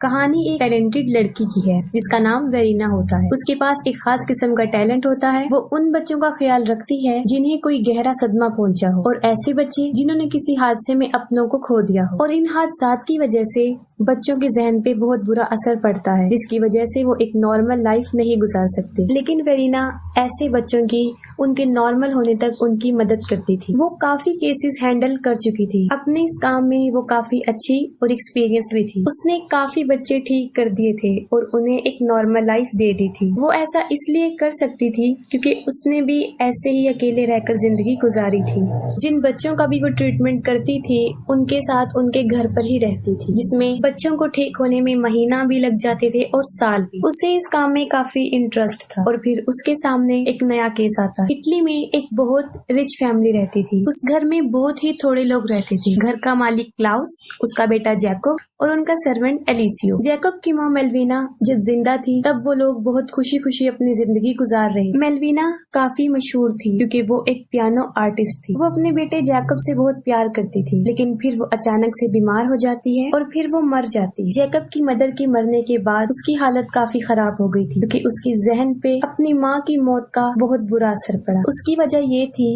कहानी एक टैलेंटेड लड़की की है जिसका नाम वेरीना होता है। उसके पास एक खास किस्म का टैलेंट होता है। वो उन बच्चों का ख्याल रखती है जिन्हें कोई गहरा सदमा पहुंचा हो और ऐसे बच्चे जिन्होंने किसी हादसे में अपनों को खो दिया हो और इन हादसात की वजह से बच्चों के जहन पे बहुत बुरा असर पड़ता है, जिसकी वजह से वो एक नॉर्मल लाइफ नहीं गुजार सकते। लेकिन वेरीना ऐसे बच्चों की उनके नॉर्मल होने तक उनकी मदद करती थी। वो काफी केसेस हैंडल कर चुकी थी। अपने इस काम में वो काफी अच्छी और एक्सपीरियंस्ड भी थी। उसने काफी बच्चे ठीक कर दिए थे और उन्हें एक नॉर्मल लाइफ दे दी थी। वो ऐसा इसलिए कर सकती थी क्योंकि उसने भी ऐसे ही अकेले रहकर जिंदगी गुजारी थी। जिन बच्चों का भी वो ट्रीटमेंट करती थी उनके साथ उनके घर पर ही रहती थी, जिसमें बच्चों को ठीक होने में महीना भी लग जाते थे और साल भी। उसे इस काम में काफी इंटरेस्ट था। और फिर उसके सामने एक नया केस आता। इटली में एक बहुत रिच फैमिली रहती थी। उस घर में बहुत ही थोड़े लोग रहते थे। घर का मालिक क्लाउस, उसका बेटा जैकब और उनका सर्वेंट एलिसियो। जैकब की माँ मेलविना जब जिंदा थी तब वो लोग बहुत खुशी खुशी अपनी जिंदगी गुजार रहे। मेलविना काफी मशहूर थी क्योंकि वो एक पियानो आर्टिस्ट थी। वो अपने बेटे जैकब से बहुत प्यार करती थी, लेकिन फिर वो अचानक से बीमार हो जाती है और फिर वो मर जाती है। जैकब की मदर के मरने के बाद उसकी हालत काफी खराब हो गई थी क्योंकि उसकी जहन पे अपनी माँ की मौत का बहुत बुरा असर पड़ा। उसकी वजह ये थी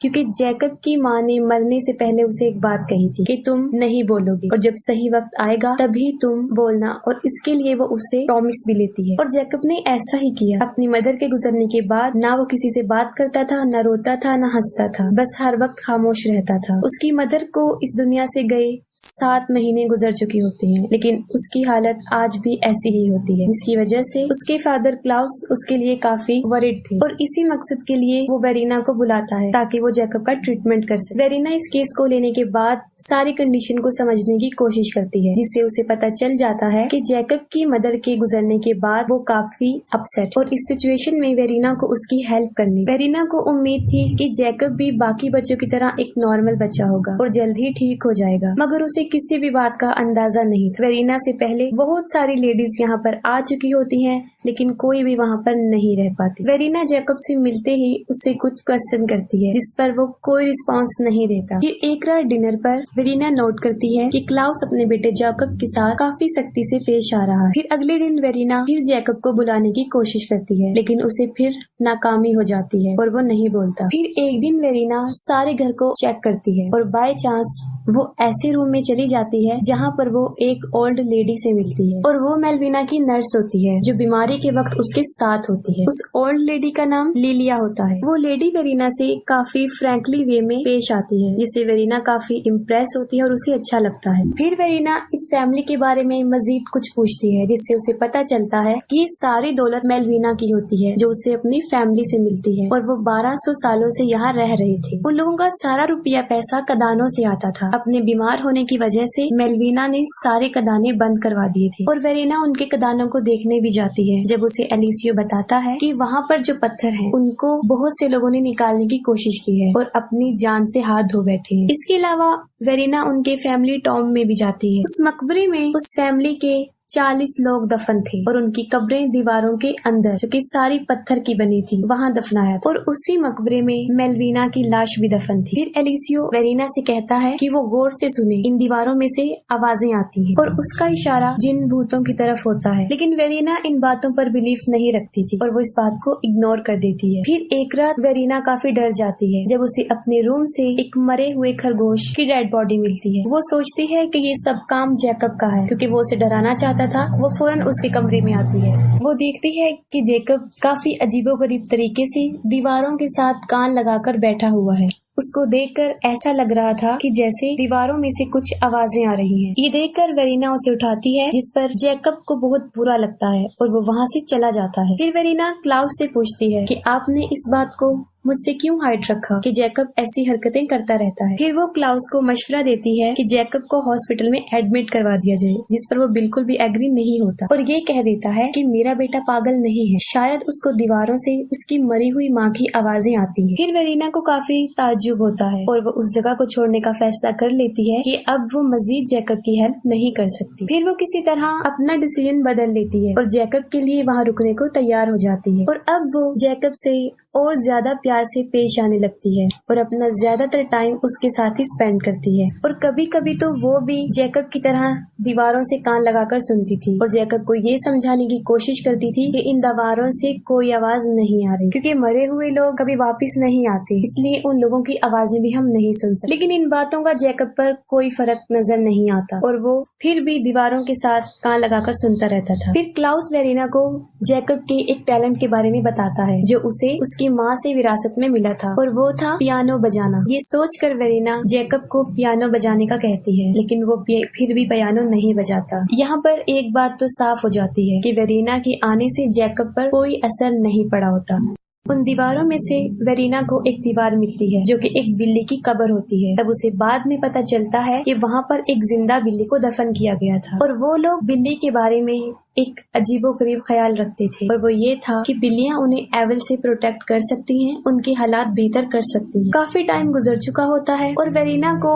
क्योंकि जैकब की माँ ने मरने से पहले उसे एक बात कही थी कि तुम नहीं बोलोगी और जब सही वक्त आएगा तभी तुम बोलना, और इसके लिए वो उससे प्रॉमिस भी लेती है। और जैकब ने ऐसा ही किया। अपनी मदर के गुजरने के बाद ना वो किसी से बात करता था, ना रोता था, ना हंसता था, बस हर वक्त खामोश रहता था। उसकी मदर को इस दुनिया से गए 7 महीने गुजर चुकी होती हैं, लेकिन उसकी हालत आज भी ऐसी ही होती है, जिसकी वजह से उसके फादर क्लाउस उसके लिए काफी वरीड थे और इसी मकसद के लिए वो वेरीना को बुलाता है ताकि वो जैकब का ट्रीटमेंट कर सके। वेरीना इस केस को लेने के बाद सारी कंडीशन को समझने की कोशिश करती है, जिससे उसे पता चल जाता है कि जैकब की मदर के गुजरने के बाद वो काफी अपसेट और इस सिचुएशन में वेरीना को उसकी हेल्प करनी। वेरीना को उम्मीद थी कि जैकब भी बाकी बच्चों की तरह एक नॉर्मल बच्चा होगा और जल्द ही ठीक हो जाएगा, मगर उसे किसी भी बात का अंदाजा नहीं था। वेरीना से पहले बहुत सारी लेडीज यहाँ पर आ चुकी होती हैं, लेकिन कोई भी वहाँ पर नहीं रह पाती। वेरीना जैकब से मिलते ही उससे कुछ क्वेश्चन करती है, जिस पर वो कोई रिस्पांस नहीं देता। फिर एक रात डिनर पर वेरीना नोट करती है कि क्लाउस अपने बेटे जैकब के साथ काफी सख्ती से पेश आ रहा है। फिर अगले दिन वेरीना फिर जैकब को बुलाने की कोशिश करती है, लेकिन उसे फिर नाकामी हो जाती है और वो नहीं बोलता। फिर एक दिन वेरीना सारे घर को चेक करती है और बाय चांस वो ऐसे रूम में चली जाती है जहाँ पर वो एक ओल्ड लेडी से मिलती है और वो मेलविना की नर्स होती है जो बीमारी के वक्त उसके साथ होती है। उस ओल्ड लेडी का नाम लिलिया होता है। वो लेडी वेरीना से काफी फ्रैंकली वे में पेश आती है, जिससे वेरीना काफी इम्प्रेस होती है और उसे अच्छा लगता है। फिर वेरीना इस फैमिली के बारे में मजीद कुछ पूछती है, जिससे उसे पता चलता है कि ये सारी दौलत मेलविना की होती है जो उसे अपनी फैमिली से मिलती है और वो 1200 सालों से यहाँ रह रहे थे। उन लोगों का सारा रुपया पैसा कदानों से आता था। अपने बीमार होने की वजह से मेलविना ने सारे कदाने बंद करवा दिए थे और वेरीना उनके कदानों को देखने भी जाती है। जब उसे एलिसियो बताता है कि वहाँ पर जो पत्थर हैं उनको बहुत से लोगों ने निकालने की कोशिश की है और अपनी जान से हाथ धो बैठे हैं। इसके अलावा वेरीना उनके फैमिली टॉम में भी जाती है। उस मकबरे में उस फैमिली के 40 लोग दफन थे और उनकी कब्रें दीवारों के अंदर, जो कि सारी पत्थर की बनी थी, वहाँ दफनाया था और उसी मकबरे में मेलविना की लाश भी दफन थी। फिर एलिसियो वेरीना से कहता है कि वो गौर से सुने, इन दीवारों में से आवाजें आती हैं और उसका इशारा जिन भूतों की तरफ होता है। लेकिन वेरीना इन बातों पर बिलीफ नहीं रखती थी और वो इस बात को इग्नोर कर देती है। फिर एक रात वेरीना काफी डर जाती है जब उसे अपने रूम से एक मरे हुए खरगोश की डेड बॉडी मिलती है। वो सोचती है कि ये सब काम जैकब का है, क्योंकि वो उसे डराना चाहता था। वो फौरन उसके कमरे में आती है। वो देखती है कि जैकब काफी अजीबोगरीब तरीके से दीवारों के साथ कान लगाकर बैठा हुआ है। उसको देखकर ऐसा लग रहा था कि जैसे दीवारों में से कुछ आवाजें आ रही हैं। ये देखकर वेरीना उसे उठाती है, जिस पर जैकब को बहुत बुरा लगता है और वो वहाँ से चला जाता है। फिर वेरीना क्लाउस से पूछती है कि आपने इस बात को मुझसे क्यों हाइड रखा कि जैकब ऐसी हरकतें करता रहता है। फिर वो क्लाउस को मशवरा देती है कि जैकब को हॉस्पिटल में एडमिट करवा दिया जाए, जिस पर वो बिल्कुल भी एग्री नहीं होता और ये कह देता है कि मेरा बेटा पागल नहीं है, शायद उसको दीवारों से उसकी मरी हुई माँ की आवाजें आती हैं। फिर वेरीना को काफी ताज्जुब होता है और वो उस जगह को छोड़ने का फैसला कर लेती है कि अब वो मजीद जैकब की हेल्प नहीं कर सकती। फिर वो किसी तरह अपना डिसीजन बदल लेती है और जैकब के लिए वहाँ रुकने को तैयार हो जाती है और अब वो जैकब से और ज्यादा प्यार से पेश आने लगती है और अपना ज्यादातर टाइम उसके साथ ही स्पेंड करती है। और कभी कभी तो वो भी जैकब की तरह दीवारों से कान लगाकर सुनती थी और जैकब को ये समझाने की कोशिश करती थी कि इन दीवारों से कोई आवाज नहीं आ रही, क्योंकि मरे हुए लोग कभी वापस नहीं आते, इसलिए उन लोगों की आवाजें भी हम नहीं सुन सकते। लेकिन इन बातों का जैकब पर कोई फर्क नजर नहीं आता और वो फिर भी दीवारों के साथ कान लगाकर सुनता रहता था। फिर क्लाउस वेरीना को जैकब के एक टैलेंट के बारे में बताता है जो उसे उसकी माँ से विरासत में मिला था और वो था पियानो बजाना। ये सोचकर वेरीना जैकब को पियानो बजाने का कहती है, लेकिन वो फिर भी पियानो नहीं बजाता। यहाँ पर एक बात तो साफ हो जाती है कि वेरीना के आने से जैकब पर कोई असर नहीं पड़ा होता। उन दीवारों में से वेरीना को एक दीवार मिलती है जो कि एक बिल्ली की कब्र होती है। तब उसे बाद में पता चलता है कि वहाँ पर एक जिंदा बिल्ली को दफन किया गया था और वो लोग बिल्ली के बारे में एक अजीबोगरीब ख्याल रखते थे और वो ये था कि बिल्लियां उन्हें एविल से प्रोटेक्ट कर सकती हैं, उनके हालात बेहतर कर सकती हैं। काफी टाइम गुजर चुका होता है और वेरीना को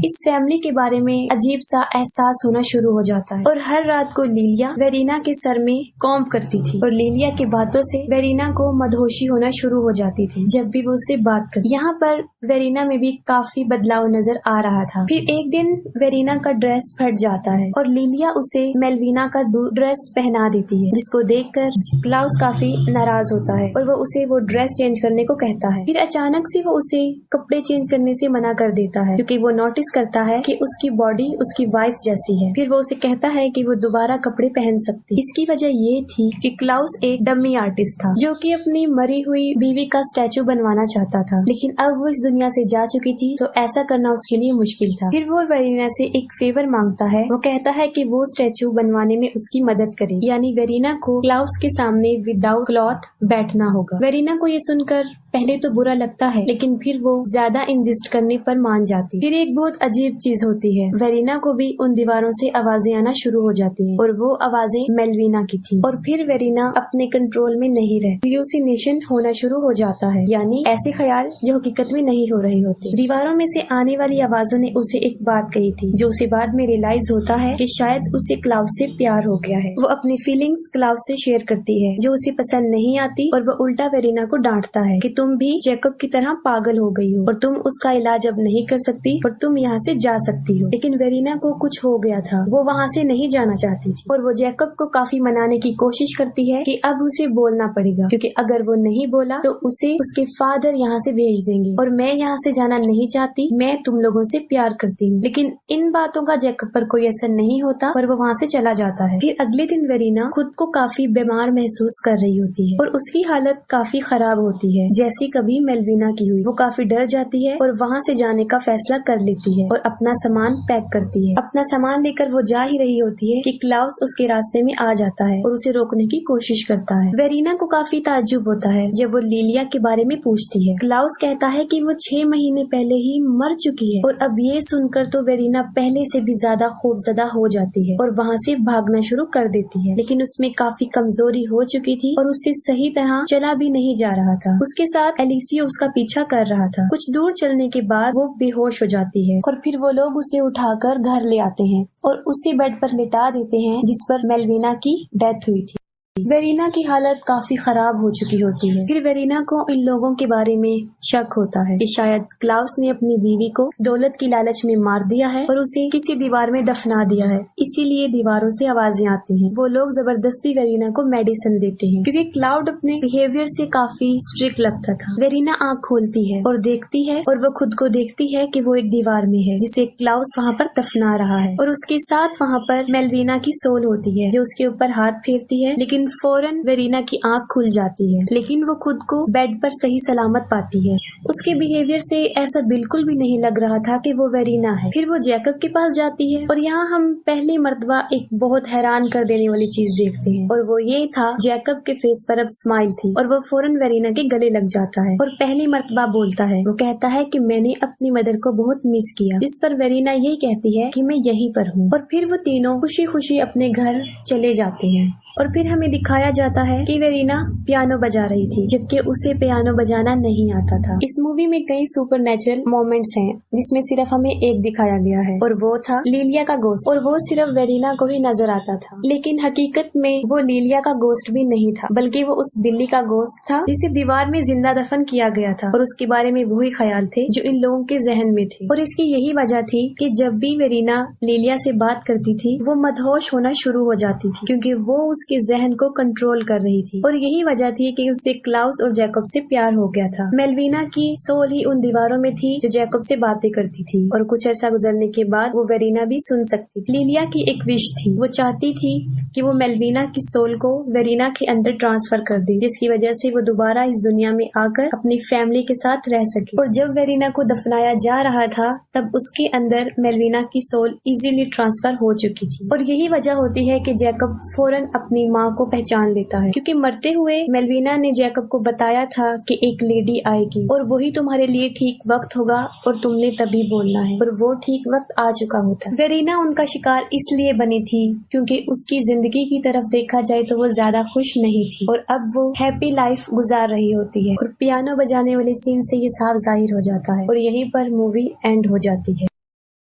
इस फैमिली के बारे में अजीब सा एहसास होना शुरू हो जाता है और हर रात को लिलिया वेरीना के सर में कॉम्ब करती थी और लिलिया की बातों से वेरीना को मदहोशी होना शुरू हो जाती थी जब भी वो उससे बात करती। यहाँ पर वेरीना में भी काफी बदलाव नजर आ रहा था। फिर एक दिन वेरीना का ड्रेस फट जाता है और लिलिया उसे मेलविना का ड्रेस पहना देती है, जिसको देखकर क्लाउस काफी नाराज होता है और वो उसे वो ड्रेस चेंज करने को कहता है। फिर अचानक से वो उसे कपड़े चेंज करने से मना कर देता है क्योंकि वो नोटिस करता है कि उसकी बॉडी उसकी वाइफ जैसी है। फिर वो उसे कहता है कि वो दोबारा कपड़े पहन सकती। इसकी वजह ये थी कि क्लाउस एक डमी आर्टिस्ट था जो कि अपनी मरी हुई बीवी का स्टैचू बनवाना चाहता था, लेकिन अब वो इस दुनिया से जा चुकी थी तो ऐसा करना उसके लिए मुश्किल था। फिर वो वेरीना से एक फेवर मांगता है। वो कहता है कि वो स्टैचू बनवाने में उसकी मदद करे, यानी वेरीना को क्लाउस के सामने विदाउट क्लॉथ बैठना होगा। वेरीना को ये सुनकर पहले तो बुरा लगता है, लेकिन फिर वो ज्यादा इंजिस्ट करने पर मान जाती। फिर एक बहुत अजीब चीज होती है, वेरीना को भी उन दीवारों से आवाजें आना शुरू हो जाती हैं और वो आवाजें मेलविना की थी। और फिर वेरीना अपने कंट्रोल में नहीं रहती, हेलुसिनेशन होना शुरू हो जाता है, यानी ऐसे ख्याल जो हकीकत में नहीं हो रहे होते। दीवारों में से आने वाली आवाजों ने उसे एक बात कही थी जो उसे बाद में रियलाइज होता है कि शायद उसे क्लाउस से प्यार हो गया है। वो अपनी फीलिंग्स क्लाउस से शेयर करती है जो उसे पसंद नहीं आती और वो उल्टा वेरीना को डांटता है कि तुम भी जैकब की तरह पागल हो गई हो और तुम उसका इलाज अब नहीं कर सकती और तुम यहाँ से जा सकती हो। लेकिन वेरीना को कुछ हो गया था, वो वहाँ से नहीं जाना चाहती थी और वो जैकब को काफी मनाने की कोशिश करती है कि अब उसे बोलना पड़ेगा, क्योंकि अगर वो नहीं बोला तो उसे उसके फादर यहाँ से भेज देंगे और मैं यहाँ से जाना नहीं चाहती, मैं तुम लोगों से प्यार करती हूँ। लेकिन इन बातों का जैकब पर कोई असर नहीं होता और वो वहाँ से चला जाता है। फिर अगले दिन वेरीना खुद को काफी बीमार महसूस कर रही होती है और उसकी हालत काफी खराब होती है, जैसी कभी मेलविना की हुई। वो काफी डर जाती है और वहाँ से जाने का फैसला कर लेती है और अपना सामान पैक करती है। अपना सामान लेकर वो जा ही रही होती है कि क्लाउस उसके रास्ते में आ जाता है और उसे रोकने की कोशिश करता है। वेरीना को काफी ताज्जुब होता है जब वो लिलिया के बारे में पूछती है। क्लाउस कहता है कि वो 6 महीने पहले ही मर चुकी है और अब ये सुनकर तो वेरीना पहले से भी ज्यादा खौफजदा हो जाती है और वहाँ से भागना शुरू कर देती है, लेकिन उसमें काफी कमजोरी हो चुकी थी और उससे सही तरह चला भी नहीं जा रहा था। उसके साथ एलिसियो उसका पीछा कर रहा था। कुछ दूर चलने के बाद वो बेहोश हो जाती है और फिर वो लोग उसे उठाकर घर ले आते हैं और उसे बेड पर लिटा देते हैं जिस पर मेलविना की डेथ हुई थी। वेरीना की हालत काफी खराब हो चुकी होती है। फिर वेरीना को इन लोगों के बारे में शक होता है कि शायद क्लाउस ने अपनी बीवी को दौलत की लालच में मार दिया है और उसे किसी दीवार में दफना दिया है, इसीलिए दीवारों से आवाजें आती हैं। वो लोग जबरदस्ती वेरीना को मेडिसिन देते हैं क्योंकि क्लाउड अपने बिहेवियर से काफी स्ट्रिक्ट लगता था। वेरीना आँख खोलती है और देखती है और वो खुद को देखती है कि वो एक दीवार में है जिसे क्लाउस वहाँ पर दफना रहा है और उसके साथ वहाँ पर मेलविना की सोल होती है जो उसके ऊपर हाथ फेरती है, लेकिन फौरन वेरीना की आंख खुल जाती है, लेकिन वो खुद को बेड पर सही सलामत पाती है। उसके बिहेवियर से ऐसा बिल्कुल भी नहीं लग रहा था कि वो वेरीना है। फिर वो जैकब के पास जाती है और यहाँ हम पहली मर्तबा एक बहुत हैरान कर देने वाली चीज देखते हैं और वो ये था, जैकब के फेस पर अब स्माइल थी और वो फौरन वेरीना के गले लग जाता है और पहली मर्तबा बोलता है। वो कहता है कि मैंने अपनी मदर को बहुत मिस किया, जिस पर वेरीना यही कहती है कि मैं यहीं पर हूँ और फिर वो तीनों खुशी खुशी अपने घर चले जाते हैं। और फिर हमें दिखाया जाता है कि वेरिना पियानो बजा रही थी, जबकि उसे पियानो बजाना नहीं आता था। इस मूवी में कई सुपरनैचुरल मोमेंट्स हैं, जिसमें सिर्फ हमें एक दिखाया गया है और वो था लिलिया का गोश्त, और वो सिर्फ वेरिना को ही नजर आता था। लेकिन हकीकत में वो लिलिया का गोश्त भी नहीं था, बल्कि वो उस बिल्ली का गोश्त था जिसे दीवार में जिंदा दफन किया गया था, और उसके बारे में वही ख्याल थे जो इन लोगों के जहन में थे। और इसकी यही वजह थी कि जब भी वेरिना लिलिया से बात करती थी वो मदहोश होना शुरू हो जाती थी, क्योंकि वो उसके जहन को कंट्रोल कर रही थी। और यही वजह थी कि उसे क्लाउस और जैकब से प्यार हो गया था। मेलविना की सोल ही उन दीवारों में थी जो जैकब से बातें करती थी, और कुछ ऐसा गुजरने के बाद वो वेरिना भी सुन सकती थी। लिलिया की एक विश थी, वो चाहती थी कि वो मेलविना की सोल को वेरिना के अंदर ट्रांसफर कर दे, जिसकी वजह से वो दोबारा इस दुनिया में आकर अपनी फैमिली के साथ रह सके। और जब वेरिना को दफनाया जा रहा था तब उसके अंदर मेलविना की सोल इजीली ट्रांसफर हो चुकी थी। और यही वजह होती है कि जैकब फौरन अपनी माँ को पहचान लेता है, क्योंकि मरते हुए मेलविना ने जैकब को बताया था कि एक लेडी आएगी और वही तुम्हारे लिए ठीक वक्त होगा और तुमने तभी बोलना है, और वो ठीक वक्त आ चुका होता। वेरिना उनका शिकार इसलिए बनी थी क्योंकि उसकी जिंदगी की तरफ देखा जाए तो वो ज्यादा खुश नहीं थी, और अब वो हैप्पी लाइफ गुजार रही होती है। और पियानो बजाने वाले सीन से ये साफ जाहिर हो जाता है, और यहीं पर मूवी एंड हो जाती है।